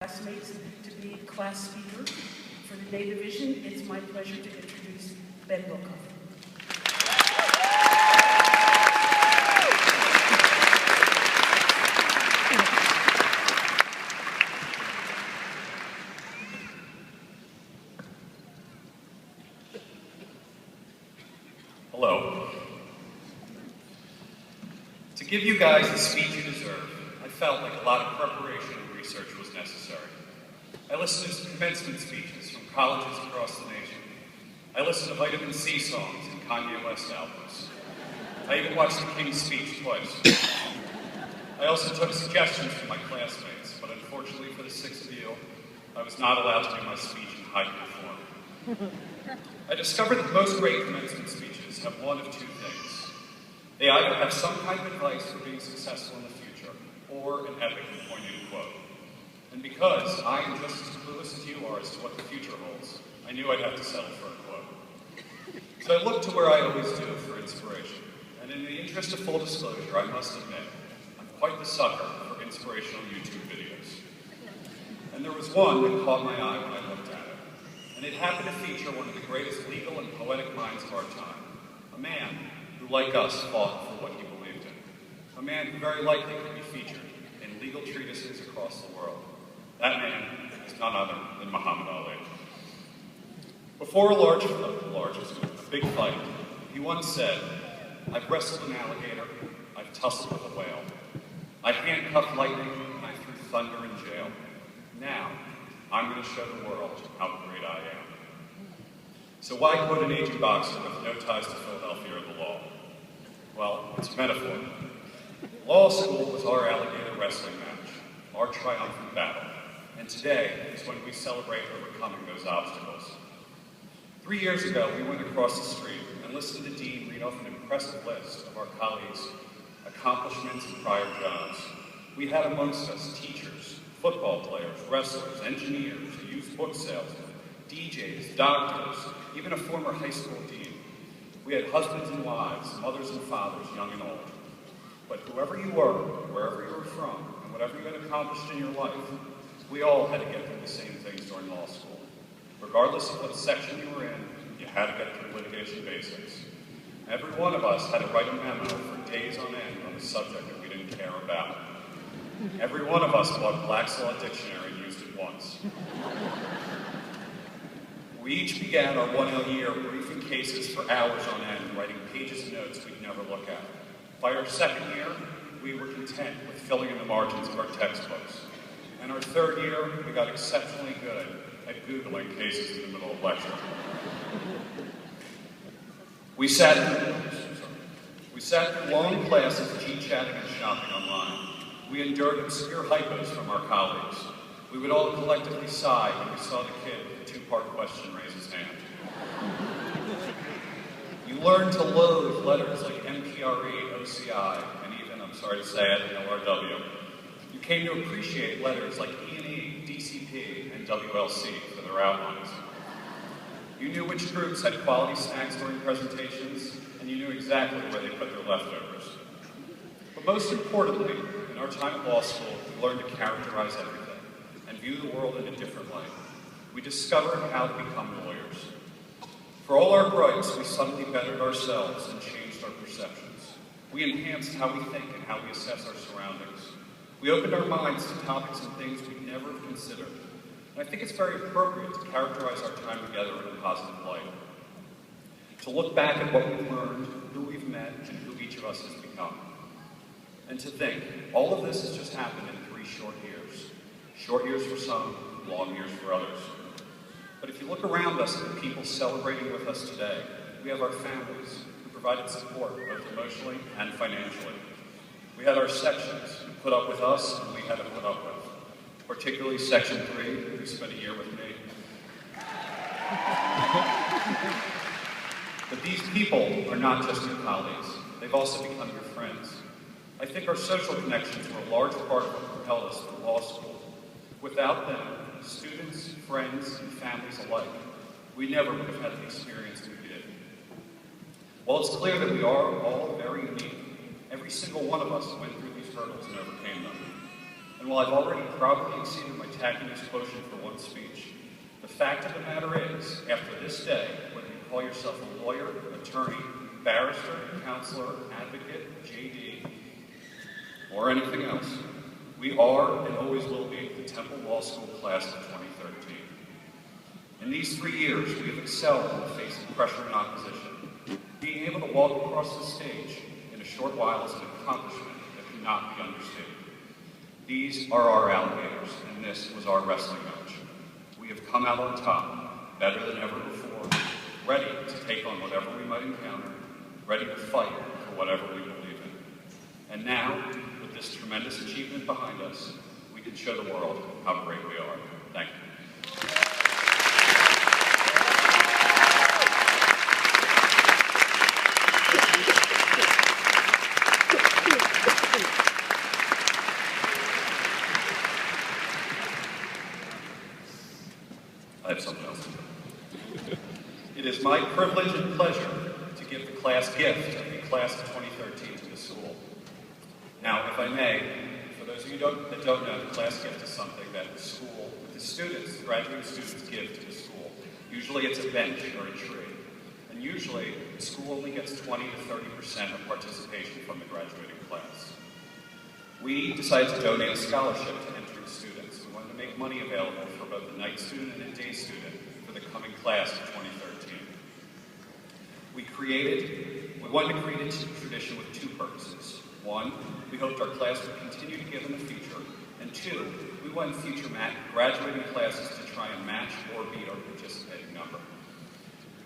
Classmates to be class speaker for the Day Division. It's my pleasure to introduce Ben Wilkoff. Hello. To give you guys the speech you deserve, I felt like a lot of preparation and research was necessary. I listened to commencement speeches from colleges across the nation. I listened to Vitamin C songs and Kanye West albums. I even watched the King's speech twice. I also took suggestions from my classmates, but unfortunately for the six of you, I was not allowed to do my speech in hybrid form. I discovered that most great commencement speeches have one of two things. They either have some kind of advice for being successful in the future, or an epic and poignant quote. And because I am just as clueless as you are as to what the future holds, I knew I'd have to settle for a quote. So I looked to where I always do for inspiration. And in the interest of full disclosure, I must admit, I'm quite the sucker for inspirational YouTube videos. And there was one that caught my eye when I looked at it. And it happened to feature one of the greatest legal and poetic minds of our time. A man who, like us, fought for what he believed in. A man who very likely could be featured in legal treatises across the world. That man is none other than Muhammad Ali. Before a big fight, he once said, "I've wrestled an alligator, I've tussled with a whale. I handcuffed lightning, and I threw thunder in jail. Now, I'm going to show the world how great I am." So why quote an aging boxer with no ties to Philadelphia or the law? Well, it's a metaphor. Law school was our alligator wrestling match, our triumphant battle. And today is when we celebrate overcoming those obstacles. 3 years ago, we went across the street and listened to Dean read off an impressive list of our colleagues' accomplishments and prior jobs. We had amongst us teachers, football players, wrestlers, engineers, a used book salesman, DJs, doctors, even a former high school dean. We had husbands and wives, mothers and fathers, young and old. But whoever you were, wherever you were from, and whatever you had accomplished in your life, we all had to get through the same things during law school. Regardless of what section you were in, you had to get through litigation basics. Every one of us had to write a memo for days on end on a subject that we didn't care about. Every one of us bought Black's Law Dictionary and used it once. We each began our 1L year briefing cases for hours on end, writing pages of notes we'd never look at. By our second year, we were content with filling in the margins of our textbooks. And our third year, we got exceptionally good at Googling cases in the middle of lecture. We sat through long classes, chit-chatting and shopping online. We endured obscure hypos from our colleagues. We would all collectively sigh when we saw the kid with the two-part question raise his hand. You learned to loathe letters like MPRE, OCI, and even, I'm sorry to say it, LRW. You came to appreciate letters like E&E, DCP, and WLC for their outlines. You knew which groups had quality snacks during presentations, and you knew exactly where they put their leftovers. But most importantly, in our time at law school, we learned to characterize everything and view the world in a different light. We discovered how to become lawyers. For all our gripes, we suddenly bettered ourselves and changed our perceptions. We enhanced how we think and how we assess our surroundings. We opened our minds to topics and things we'd never have considered. And I think it's very appropriate to characterize our time together in a positive light. To look back at what we've learned, who we've met, and who each of us has become. And to think, all of this has just happened in 3 short years. Short years for some, long years for others. But if you look around us at the people celebrating with us today, we have our families who provided support both emotionally and financially. We had our sections who put up with us and we had to put up with. Particularly Section 3, who spent a year with me. But these people are not just your colleagues. They've also become your friends. I think our social connections were a large part of what propelled us through law school. Without them, students, friends, and families alike, we never would have had the experience we did. While it's clear that we are all very unique, every single one of us went through these hurdles and overcame them. And while I've already probably exceeded my tackiness quotient for one speech, the fact of the matter is, after this day, whether you call yourself a lawyer, attorney, barrister, counselor, advocate, JD, or anything else, we are and always will be the Temple Law School class of 2013. In these 3 years, we have excelled in the face of pressure and opposition. Being able to walk across the stage in a short while is an accomplishment that cannot be understated. These are our alligators, and this was our wrestling match. We have come out on top, better than ever before, ready to take on whatever we might encounter, ready to fight for whatever we believe in. And now, with this tremendous achievement behind us, we can show the world how great we are. Thank you. I have something else to do. It is my privilege and pleasure to give the class gift of the class of 2013 to the school. Now, if I may, for those of you that don't know, the class gift is something that the school, the students, the graduating students give to the school. Usually it's a bench or a tree. And usually the school only gets 20 to 30% of participation from the graduating class. We decided to donate a scholarship to entering students. We wanted to make money available for both the night student and the day student for the coming class of 2013. We wanted to create a tradition with two purposes. One, we hoped our class would continue to give in the future. And two, we wanted future graduating classes to try and match or beat our participating number.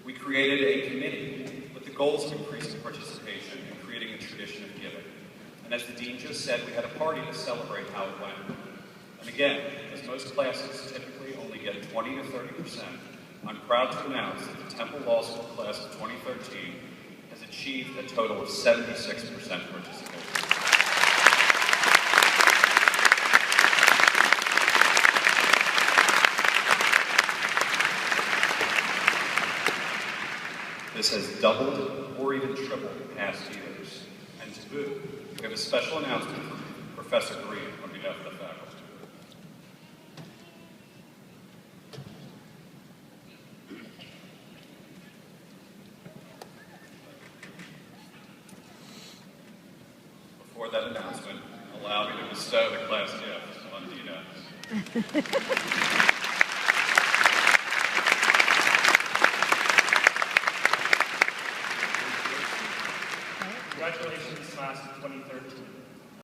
We created a committee with the goals of increasing participation and creating a tradition of giving. And as the dean just said, we had a party to celebrate how it went. And again, as most classes typically only get 20 to 30%, I'm proud to announce that the Temple Law School class of 2013 has achieved a total of 76% participation. This has doubled or even tripled past years. And to boot, we have a special announcement from Professor Green on behalf of the faculty. Before that announcement, allow me to bestow the class gift on Dean Evans.